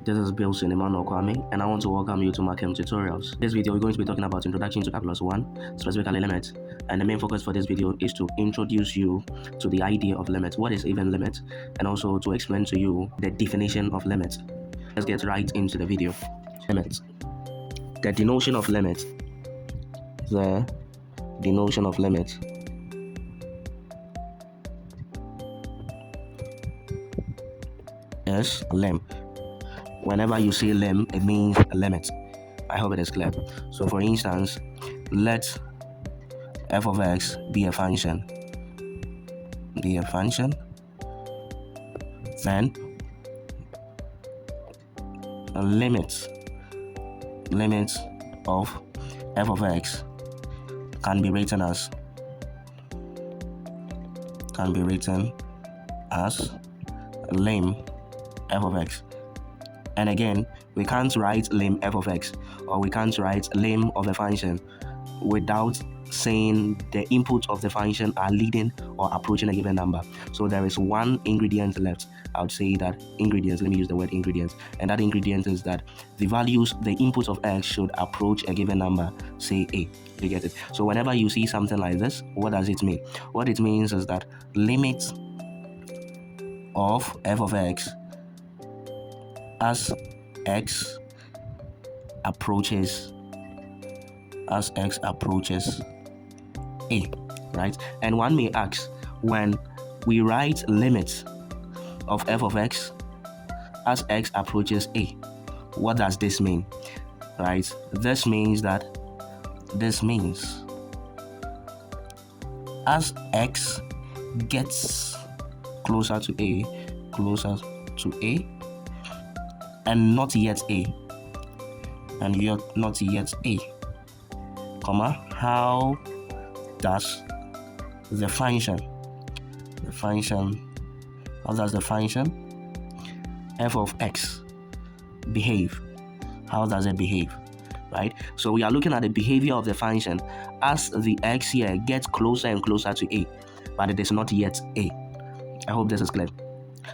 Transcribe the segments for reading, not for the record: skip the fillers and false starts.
This is Bill Emmanuel Kwame, and I want to welcome you to my Chem Tutorials. This video, we're going to be talking about Introduction to Calculus 1, specifically limits. And the main focus for this video is to introduce you to the idea of limits, what is even limit, and also to explain to you the definition of limit. Let's get right into the video. Limit. The denotion of limit. The denotion of limit is lim. Whenever you say lim, it means a limit. I hope it is clear. So for instance, let f of x be a function. Then a limit of f of x can be written as lim f of x. And again, we can't write lim f of x, or we can't write lim of a function without saying the inputs of the function are leading or approaching a given number. So there is one ingredient left. I would say that ingredients, let me use the word ingredients, and that ingredient is that the inputs of x should approach a given number, say a. You get it? So whenever you see something like this, what does it mean? What it means is that limit of f of x as x approaches a, right? And one may ask, when we write limit of f of x as x approaches a, what does this mean? Right? This means as x gets closer to a and not yet a, how does the function f of x behave? How does it behave? Right? So we are looking at the behavior of the function as the x here gets closer and closer to a, but it is not yet a. I hope this is clear.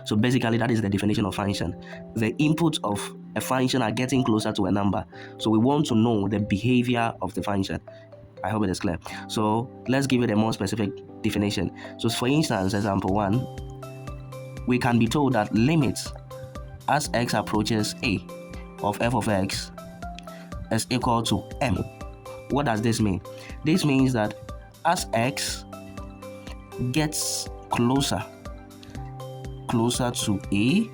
So basically, that is the definition of function. The inputs of a function are getting closer to a number. So we want to know the behavior of the function. I hope it is clear. So let's give it a more specific definition. So for instance, example 1, we can be told that limit as x approaches a of f of x is equal to m. What does this mean? This means that as x gets closer to a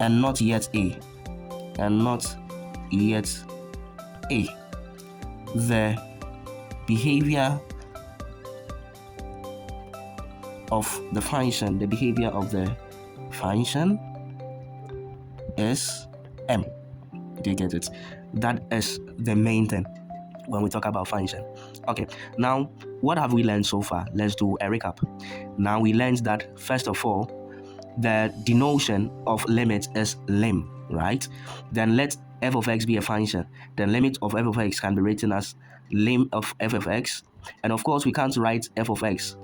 and not yet a, the behavior of the function is m. Do you get it? That is the main thing when we talk about function. Okay, now what have we learned so far? Let's do a recap. Now we learned that first of all, the denotion of limit is lim, right? Then let f of x be a function. The limit of f of x can be written as lim of f of x. And of course, we can't write f of x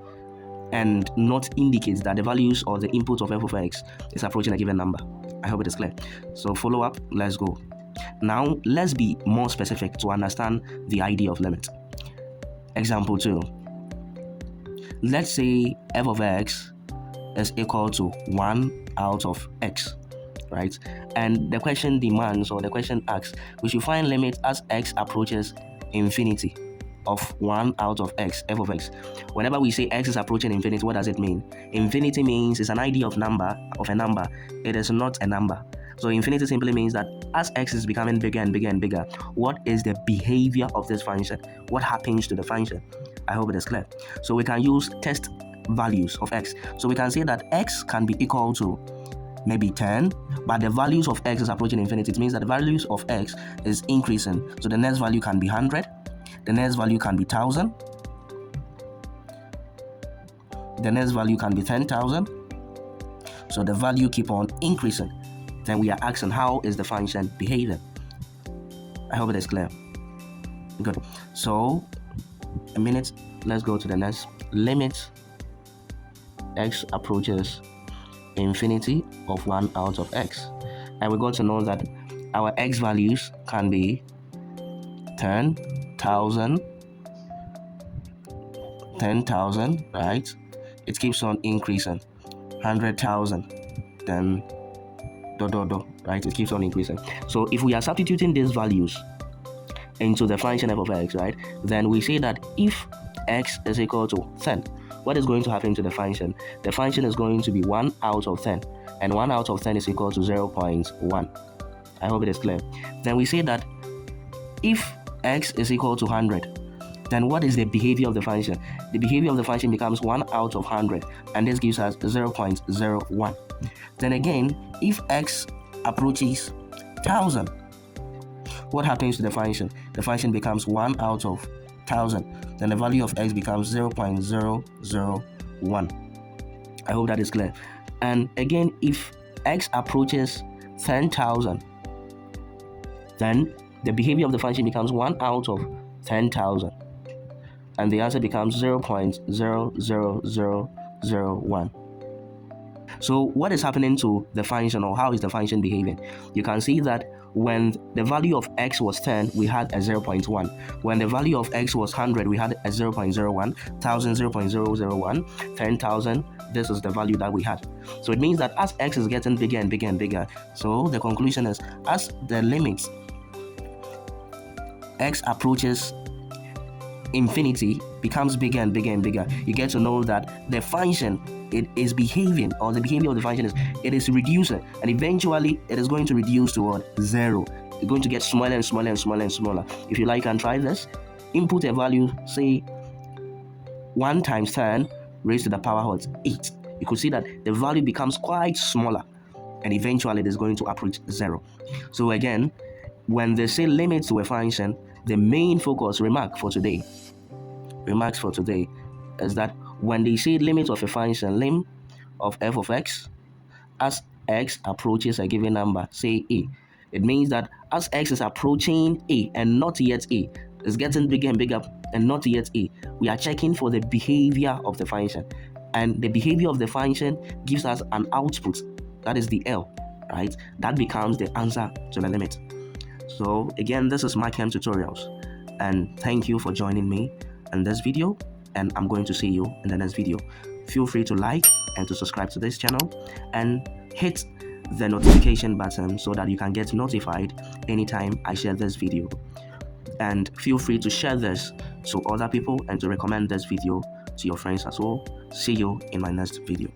and not indicate that the values or the input of f of x is approaching a given number. I hope it is clear. So follow up, let's go. Now, let's be more specific to understand the idea of limit. Example 2. Let's say f of x is equal to 1 out of x, right? And the question demands, or the question asks, we should find limit as x approaches infinity of 1 out of x, f of x. Whenever we say x is approaching infinity, what does it mean? Infinity means it's an idea of a number. It is not a number. So infinity simply means that as x is becoming bigger and bigger and bigger, what is the behavior of this function? What happens to the function? I hope it is clear. So we can use test values of x. So we can say that x can be equal to maybe 10, but the values of x is approaching infinity. It means that the values of x is increasing. So the next value can be 100, the next value can be 1,000, the next value can be 10,000. So the value keep on increasing. Then we are asking, how is the function behaving? I hope it is clear. Good. So a minute, let's go to the next. Limit x approaches infinity of 1 out of x. and we got to know that our x values can be 10,000, 10,000, right? It keeps on increasing. 100,000, then right? It keeps on increasing. So if we are substituting these values into the function f of x, right, then we say that if x is equal to 10, what is going to happen to the function? The function is going to be 1 out of 10, and 1 out of 10 is equal to 0.1. I hope it is clear. Then we say that if x is equal to 100, then what is the behavior of the function? The behavior of the function becomes 1 out of 100, and this gives us 0.01. Then again, if x approaches 1000, what happens to the function? The function becomes 1 out of 1000. Then the value of x becomes 0.001. I hope that is clear. And again, if x approaches 10,000, then the behavior of the function becomes 1 out of 10,000. And the answer becomes 0.00001. So what is happening to the function, or how is the function behaving? You can see that when the value of x was 10, we had a 0.1. When the value of x was 100, we had a 0.01, 1000, 0.001, 10,000, this is the value that we had. So it means that as x is getting bigger and bigger and bigger, so the conclusion is as the limit x approaches infinity becomes bigger and bigger and bigger, you get to know that the function, it is behaving, or the behavior of the function is, it is reducing, and eventually it is going to reduce to what? 0. It's going to get smaller and smaller and smaller and smaller. If you like, and try this, input a value, say 1 times 10 raised to the power of 8. You could see that the value becomes quite smaller, and eventually it is going to approach 0. So again, when they say limits to a function, the main focus remarks for today is that when they say limit of a function, lim of f of x, as x approaches a given number, say a, it means that as x is approaching a and not yet a, it's getting bigger and bigger and not yet a, we are checking for the behavior of the function, and the behavior of the function gives us an output, that is the L, right? That becomes the answer to the limit. So again, this is my Chem Tutorials, and thank you for joining me in this video, and I'm going to see you in the next video. Feel free to like and to subscribe to this channel, and hit the notification button so that you can get notified anytime I share this video. And feel free to share this to other people and to recommend this video to your friends as well. See you in my next video.